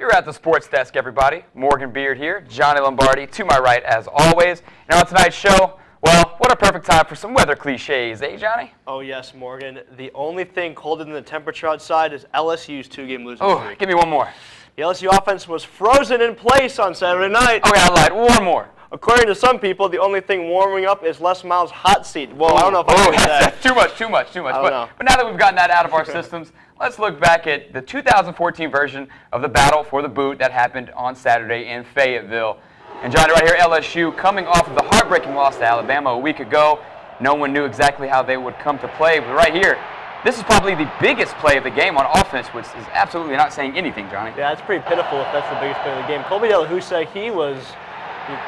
You're at the sports desk, everybody. Morgan Beard here, Johnny Lombardi to my right as always. And on tonight's show, well, what a perfect time for some weather cliches, eh, Johnny? Oh, yes, Morgan. The only thing colder than the temperature outside is LSU's two-game losing streak. Give me one more. The LSU offense was frozen in place on Saturday night. Okay, I lied. One more. According to some people, the only thing warming up is Les Miles' hot seat. Well, I don't know if I agree with that. Too much. I don't know. But now that we've gotten that out of our systems, let's look back at the 2014 version of the battle for the boot that happened on Saturday in Fayetteville. And Johnny, right here, LSU coming off of the heartbreaking loss to Alabama a week ago. No one knew exactly how they would come to play, but right here, this is probably the biggest play of the game on offense, which is absolutely not saying anything, Johnny. Yeah, it's pretty pitiful if that's the biggest play of the game. Colby Delahoussaye, he was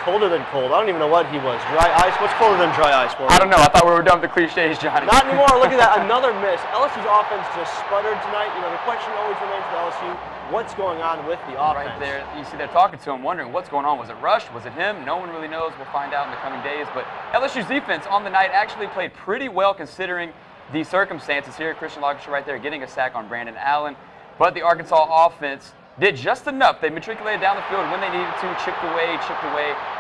colder than cold. I don't even know what he was. Dry ice? What's colder than dry ice? I don't know. I thought we were done with the cliches, Johnny. Not anymore. Look at that. Another miss. LSU's offense just sputtered tonight. You know, the question always remains for LSU, what's going on with the offense? Right there, you see they're talking to him, wondering what's going on. Was it rushed? Was it him? No one really knows. We'll find out in the coming days. But LSU's defense on the night actually played pretty well considering the circumstances here. Christian Lagershire right there getting a sack on Brandon Allen. But the Arkansas offense did just enough. They matriculated down the field when they needed to, chipped away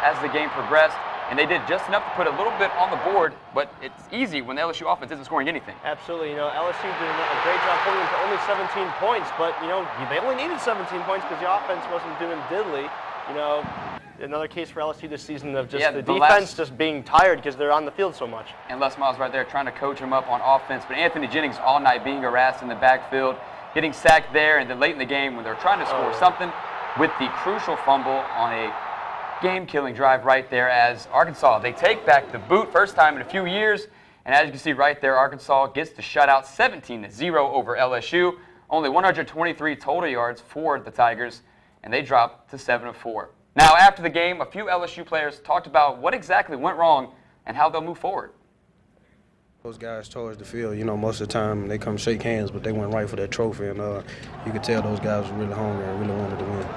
as the game progressed. And they did just enough to put a little bit on the board, but it's easy when the LSU offense isn't scoring anything. Absolutely. You know, LSU did a great job holding them to only 17 points, but, you know, they only needed 17 points because the offense wasn't doing diddly. You know, another case for LSU this season of just the defense just being tired because they're on the field so much. And Les Miles right there trying to coach him up on offense, but Anthony Jennings all night being harassed in the backfield, getting sacked there, and then late in the game when they're trying to score something with the crucial fumble on a game-killing drive right there as Arkansas, they take back the boot, first time in a few years, and as you can see right there, Arkansas gets to shut out 17-0 over LSU, only 123 total yards for the Tigers, and they drop to 7-4. Now, after the game, a few LSU players talked about what exactly went wrong and how they'll move forward. Those guys towards the field, you know, most of the time they come shake hands, but they went right for that trophy, and you could tell those guys were really hungry and really wanted to win.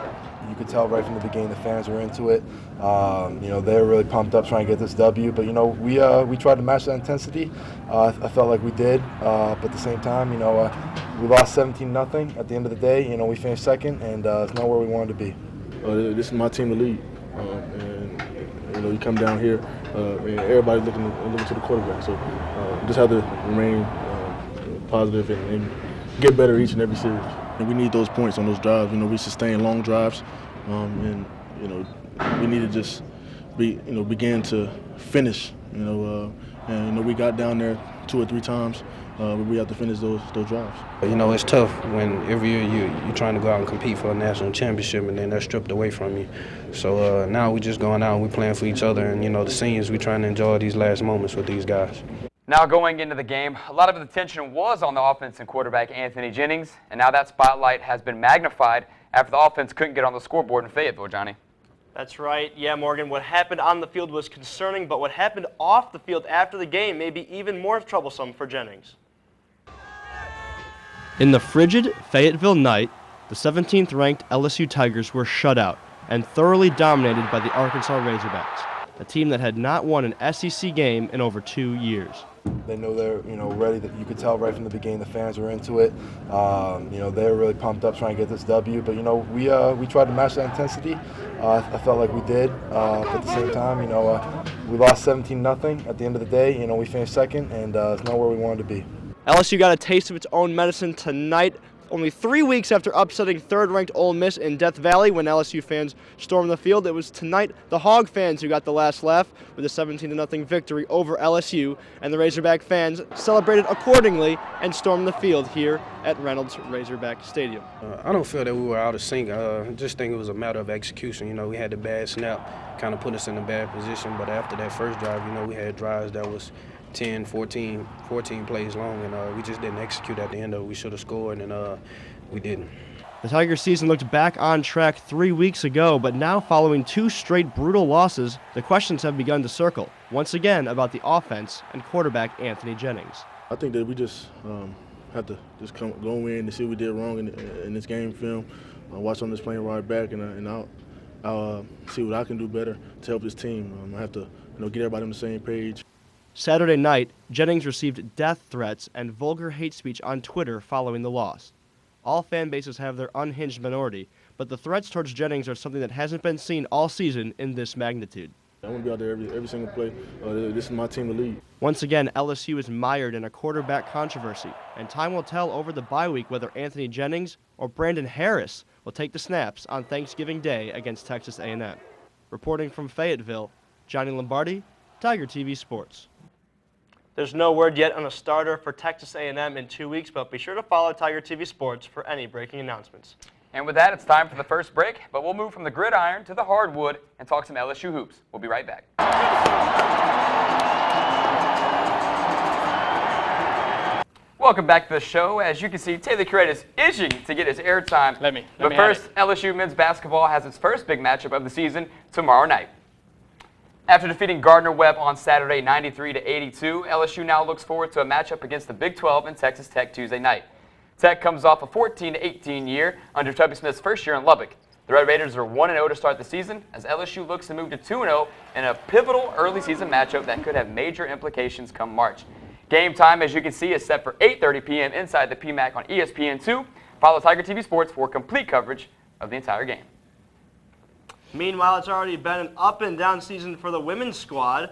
You could tell right from the beginning the fans were into it. You know, they're really pumped up trying to get this W, but, you know, we tried to match that intensity. I felt like we did, but at the same time, you know, we lost 17-0 at the end of the day. You know, we finished second, and it's not where we wanted to be. This is my team to lead, and, you know, you come down here, and everybody's looking to the quarterback, so just have to remain positive and get better each and every series. And we need those points on those drives. You know, we sustain long drives, and you know, we need to just begin to finish. You know, and you know, we got down there 2 or 3 times, but we have to finish those drives. You know, it's tough when every year you're trying to go out and compete for a national championship, and then they're stripped away from you. So now we're just going out and we're playing for each other, and you know, the seniors, we're trying to enjoy these last moments with these guys. Now going into the game, a lot of the attention was on the offense and quarterback Anthony Jennings, and now that spotlight has been magnified after the offense couldn't get on the scoreboard in Fayetteville, Johnny. That's right. Yeah, Morgan, what happened on the field was concerning, but what happened off the field after the game may be even more troublesome for Jennings. In the frigid Fayetteville night, the 17th-ranked LSU Tigers were shut out and thoroughly dominated by the Arkansas Razorbacks, a team that had not won an SEC game in over 2 years. They know they're, you know, ready. You could tell right from the beginning the fans were into it. You know, they're really pumped up trying to get this W. But, you know, we tried to match that intensity. I felt like we did. But at the same time, you know, we lost 17-0 at the end of the day. You know, we finished second, and it's not where we wanted to be. LSU got a taste of its own medicine tonight, only 3 weeks after upsetting third-ranked Ole Miss in Death Valley when LSU fans stormed the field. It was tonight the Hog fans who got the last laugh with a 17-0 victory over LSU, and the Razorback fans celebrated accordingly and stormed the field here at Reynolds Razorback Stadium. I don't feel that we were out of sync. I just think it was a matter of execution. You know, we had the bad snap, kind of put us in a bad position, but after that first drive, you know, we had drives that was 10, 14 plays long, and we just didn't execute at the end of it. We should have scored, and we didn't. The Tigers season looked back on track 3 weeks ago, but now following 2 straight brutal losses, the questions have begun to circle, once again about the offense and quarterback Anthony Jennings. I think that we just have to just go in and see what we did wrong in this game film, watch on this plane ride back, and I'll see what I can do better to help this team. I have to, you know, get everybody on the same page. Saturday night, Jennings received death threats and vulgar hate speech on Twitter following the loss. All fan bases have their unhinged minority, but the threats towards Jennings are something that hasn't been seen all season in this magnitude. I want to be out there every single play. This is my team to lead. Once again, LSU is mired in a quarterback controversy, and time will tell over the bye week whether Anthony Jennings or Brandon Harris will take the snaps on Thanksgiving Day against Texas A&M. Reporting from Fayetteville, Johnny Lombardi, Tiger TV Sports. There's no word yet on a starter for Texas A&M in 2 weeks, but be sure to follow Tiger TV Sports for any breaking announcements. And with that, it's time for the first break, but we'll move from the gridiron to the hardwood and talk some LSU hoops. We'll be right back. Welcome back to the show. As you can see, Taylor Curet is itching to get his airtime. But first, LSU men's basketball has its first big matchup of the season tomorrow night. After defeating Gardner-Webb on Saturday 93-82, LSU now looks forward to a matchup against the Big 12 and Texas Tech Tuesday night. Tech comes off a 14-18 year under Tubby Smith's first year in Lubbock. The Red Raiders are 1-0 to start the season as LSU looks to move to 2-0 in a pivotal early season matchup that could have major implications come March. Game time, as you can see, is set for 8:30 p.m. inside the PMAC on ESPN2. Follow Tiger TV Sports for complete coverage of the entire game. Meanwhile, it's already been an up-and-down season for the women's squad.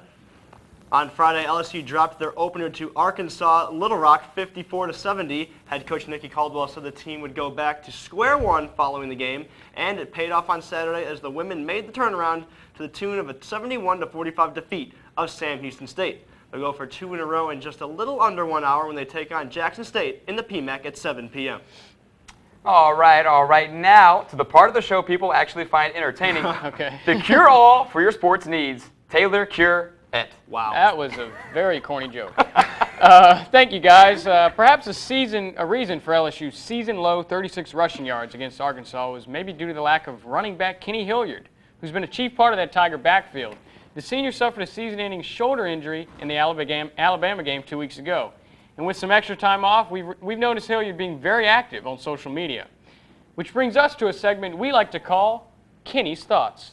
On Friday, LSU dropped their opener to Arkansas Little Rock 54-70. Head coach Nikki Caldwell said the team would go back to square one following the game, and it paid off on Saturday as the women made the turnaround to the tune of a 71-45 defeat of Sam Houston State. They'll go for 2 in a row in just a little under 1 hour when they take on Jackson State in the PMAC at 7 p.m. All right. Now to the part of the show people actually find entertaining. Okay. The cure-all for your sports needs, Taylor Curet. Wow. That was a very corny joke. Thank you, guys. Perhaps a reason for LSU's season-low 36 rushing yards against Arkansas was maybe due to the lack of running back Kenny Hilliard, who's been a chief part of that Tiger backfield. The senior suffered a season-ending shoulder injury in the Alabama game 2 weeks ago. And with some extra time off, we've noticed Hilliard being very active on social media. Which brings us to a segment we like to call Kenny's Thoughts.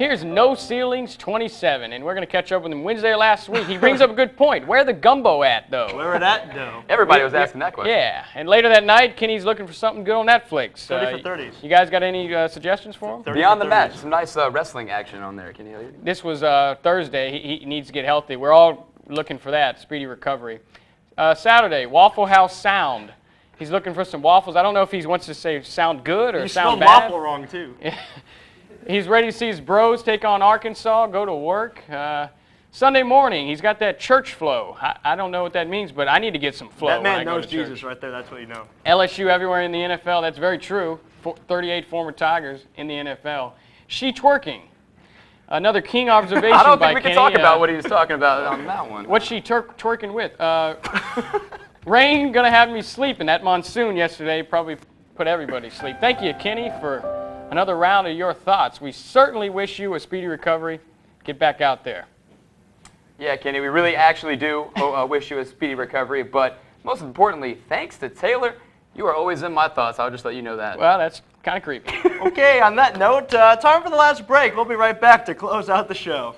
Here's No Ceilings 27, and we're going to catch up with him Wednesday last week. He brings up a good point. Where the gumbo at, though? Where it at, though? Everybody was asking that question. Yeah, and later that night, Kenny's looking for something good on Netflix. 30 for 30s. You guys got any suggestions for him? Beyond the match, some nice wrestling action on there. Can you? This was Thursday. He needs to get healthy. We're all looking for that, speedy recovery. Saturday, Waffle House Sound. He's looking for some waffles. I don't know if he wants to say sound good or sound bad. You spelled waffle wrong, too. He's ready to see his bros take on Arkansas, go to work. Sunday morning, he's got that church flow. I don't know what that means, but I need to get some flow. That man when I go knows to church. Jesus right there. That's what you know. LSU everywhere in the NFL. That's very true. 38 former Tigers in the NFL. She twerking. Another king observation I don't by think we Kenny. can talk about what he was talking about on that one. What's she twerking with? Rain gonna have me sleep, and that monsoon yesterday probably put everybody to sleep. Thank you, Kenny, for another round of your thoughts. We certainly wish you a speedy recovery. Get back out there. Yeah, Kenny, we really actually do wish you a speedy recovery, but most importantly, thanks to Taylor, you are always in my thoughts. I'll just let you know that. Well, that's kind of creepy. Okay, on that note, time for the last break. We'll be right back to close out the show.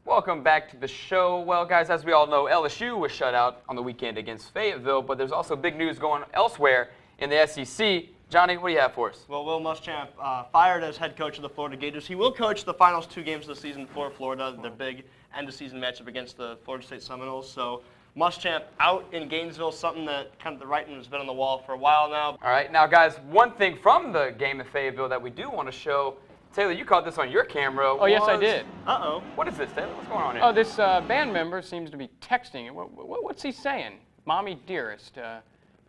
Welcome back to the show. Well, guys, as we all know, LSU was shut out on the weekend against Fayetteville, but there's also big news going elsewhere in the SEC. Johnny, what do you have for us? Well, Will Muschamp fired as head coach of the Florida Gators. He will coach the final 2 games of the season for Florida, their big end-of-season matchup against the Florida State Seminoles. So Muschamp out in Gainesville, something that kind of the writing has been on the wall for a while now. All right, now, guys, one thing from the game in Fayetteville that we do want to show. Taylor, you caught this on your camera. Oh, yes, I did. Uh-oh. What is this, Taylor? What's going on here? Oh, this band member seems to be texting. What's he saying? Mommy dearest,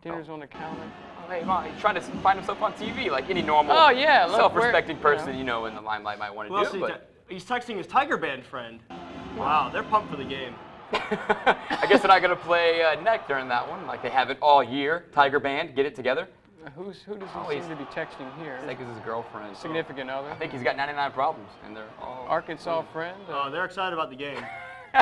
dinner's on the counter. Oh, hey, Mom, he's trying to find himself on TV like any normal self-respecting person, in the limelight might want to do. But he's texting his Tiger Band friend. Wow, they're pumped for the game. I guess they're not going to play neck during that one like they have it all year. Tiger Band, get it together. Who does he seem to be texting here? I think it's his girlfriend. Significant other? I think he's got 99 problems, and they're all... Arkansas friend? Oh, they're excited about the game.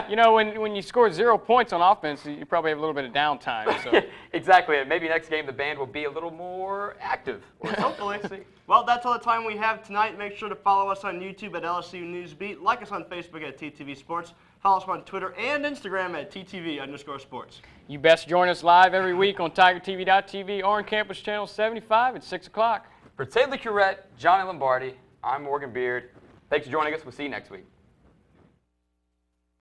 You know, when you score 0 points on offense, you probably have a little bit of downtime. So. Exactly. Maybe next game the band will be a little more active. Hopefully. Well, that's all the time we have tonight. Make sure to follow us on YouTube at LSU Newsbeat. Like us on Facebook at TTV Sports. Follow us on Twitter and Instagram at ttv_sports. You best join us live every week on TigerTV.tv or on Campus Channel 75 at 6 o'clock. For Taylor Curet, Johnny Lombardi, I'm Morgan Beard. Thanks for joining us. We'll see you next week.